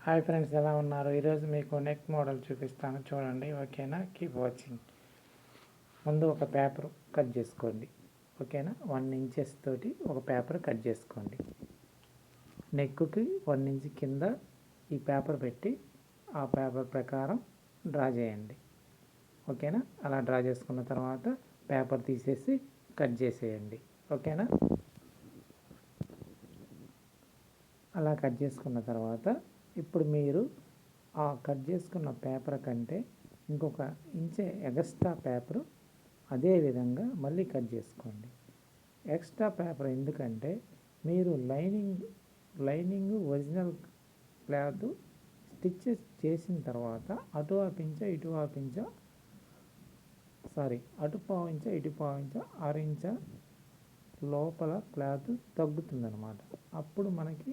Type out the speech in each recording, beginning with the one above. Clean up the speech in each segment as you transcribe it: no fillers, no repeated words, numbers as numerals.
Hi friends, ఎలా ఉన్నారు? ఈరోజు మీకు నెక్ మోడల్ చూపిస్తాను, చూడండి. ఓకేనా? Keep watching. ముందు ఒక పేపర్ కట్ చేసుకోండి. ఓకేనా? 1 ఇంచెస్ తోటి ఒక పేపర్ కట్ చేసుకోండి. నెక్కి 1 ఇంచ్ కింద ఈ పేపర్ పెట్టి ఆ పేపర్ ప్రకారం డ్రా చేయండి. ఓకేనా? అలా డ్రా చేసుకున్న తర్వాత పేపర్ తీసేసి కట్ చేసేయండి. ఓకేనా? అలా కట్ చేసుకున్న తర్వాత ఇప్పుడు మీరు ఆ కట్ చేసుకున్న పేపర్ కంటే ఇంకొక ఇంచ్ ఎక్స్ట్రా పేపరు అదే విధంగా మళ్ళీ కట్ చేసుకోండి. ఎక్స్ట్రా పేపర్ ఎందుకంటే మీరు లైనింగ్ ఒరిజినల్ క్లాత్ స్టిచ్చెస్ చేసిన తర్వాత అటు పావించ ఇటు పావించ 6 ఇంచ లోపల క్లాత్ తగ్గుతుందన్నమాట. అప్పుడు మనకి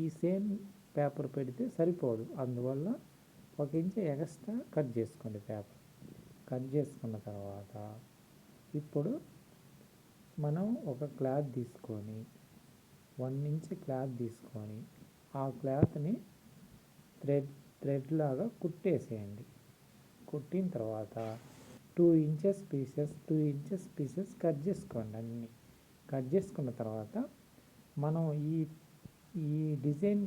ఈ సేమ్ పేపర్ పెడితే సరిపోదు. అందువల్ల 1 ఇంచ్ ఎక్స్ట్రా కట్ చేసుకోండి. పేపర్ కట్ చేసుకున్న తర్వాత ఇప్పుడు మనం ఒక క్లాత్ తీసుకొని 1 ఇంచ్ క్లాత్ తీసుకొని ఆ క్లాత్ని థ్రెడ్ లాగా కుట్టేసేయండి. కుట్టిన తర్వాత 2 ఇంచెస్ పీసెస్ కట్ చేసుకోండి. అన్నీ కట్ చేసుకున్న తర్వాత మనం ఈ డిజైన్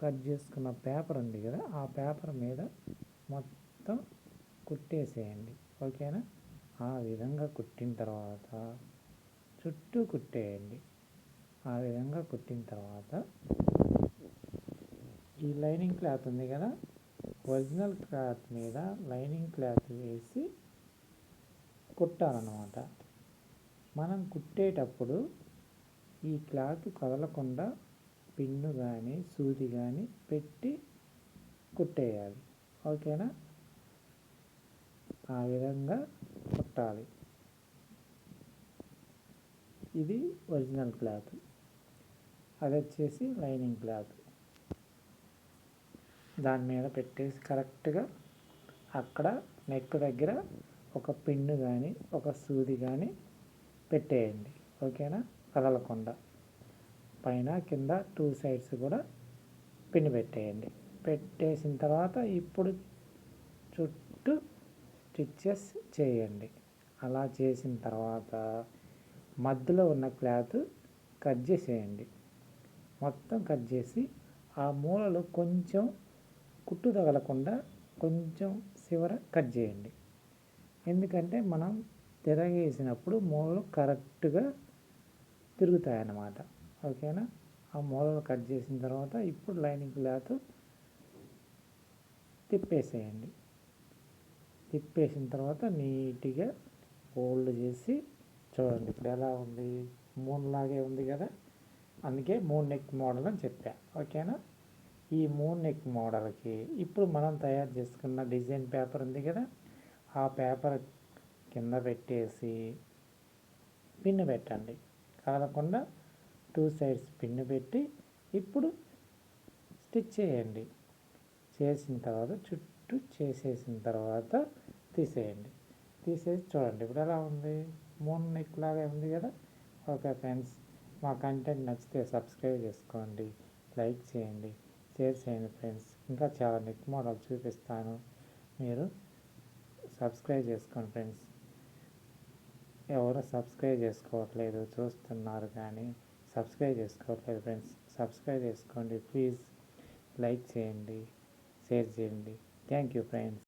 కట్ చేసుకున్న పేపర్ ఉంది కదా, ఆ పేపర్ మీద మొత్తం కుట్టేసేయండి. ఓకేనా? ఆ విధంగా కుట్టిన తర్వాత చుట్టూ కుట్టేయండి. ఆ విధంగా కుట్టిన తర్వాత ఈ లైనింగ్ క్లాత్ ఉంది కదా, ఒరిజినల్ క్లాత్ మీద లైనింగ్ క్లాత్ వేసి కుట్టాలన్నమాట. మనం కుట్టేటప్పుడు ఈ క్లాత్ కదలకుండా పిన్ను కానీ సూది కానీ పెట్టి కుట్టేయాలి. ఓకేనా? ఆ విధంగా కుట్టాలి. ఇది ఒరిజినల్ క్లాత్, అది వచ్చేసి లైనింగ్ క్లాత్. దాని మీద పెట్టేసి కరెక్ట్గా అక్కడ నెక్ దగ్గర ఒక పిన్ను కానీ ఒక సూది కానీ పెట్టేయండి. ఓకేనా? కదలకుండా పైన కింద 2 సైడ్స్ కూడా పిన్ పెట్టేయండి. పెట్టేసిన తర్వాత ఇప్పుడు చుట్టూ స్టిచ్చెస్ చేయండి. అలా చేసిన తర్వాత మధ్యలో ఉన్న క్లాత్ కట్ చేసేయండి. మొత్తం కట్ చేసి ఆ మూలలో కొంచెం కుట్టు తగలకుండా కొంచెం చివర కట్ చేయండి. ఎందుకంటే మనం తిరగేసినప్పుడు మూలలు కరెక్ట్గా తిరుగుతాయన్నమాట. ఓకేనా? ఆ మూలలు కట్ చేసిన తర్వాత ఇప్పుడు లైనింగ్ క్లాత్ తిప్పేసేయండి. తిప్పేసిన తర్వాత నీట్గా ఫోల్డ్ చేసి చూడండి. ఇప్పుడు ఎలా ఉంది? మూన్లాగే ఉంది కదా, అందుకే మూన్ నెక్ మోడల్ అని చెప్పా. ఓకేనా? ఈ మూన్ నెక్ మోడల్కి ఇప్పుడు మనం తయారు చేసుకున్న డిజైన్ పేపర్ ఉంది కదా, ఆ పేపర్ కింద పెట్టేసి పిన్ పెట్టండి. కదలకుండా 2 సైడ్స్ పిన్ పెట్టి ఇప్పుడు స్టిచ్ చేయండి. చేసిన తర్వాత చుట్టూ చేసేసిన తర్వాత తీసేయండి. తీసేసి చూడండి ఇప్పుడు ఎలా ఉంది? మూన్ నెక్ లాగా ఉంది కదా. ఓకే ఫ్రెండ్స్, మా కంటెంట్ నచ్చితే సబ్స్క్రైబ్ చేసుకోండి, లైక్ చేయండి, షేర్ చేయండి ఫ్రెండ్స్. ఇంకా చాలా నెక్ మోడల్ చూపిస్తాను, మీరు సబ్స్క్రైబ్ చేసుకోండి ఫ్రెండ్స్. ఎవరు సబ్స్క్రైబ్ చేసుకోవట్లేదు, చూస్తున్నారు కానీ సబ్స్క్రైబ్ చేసుకోవట్లేదు ఫ్రెండ్స్. సబ్స్క్రైబ్ చేసుకోండి ప్లీజ్. లైక్ చేయండి, షేర్ చేయండి. Thank you friends.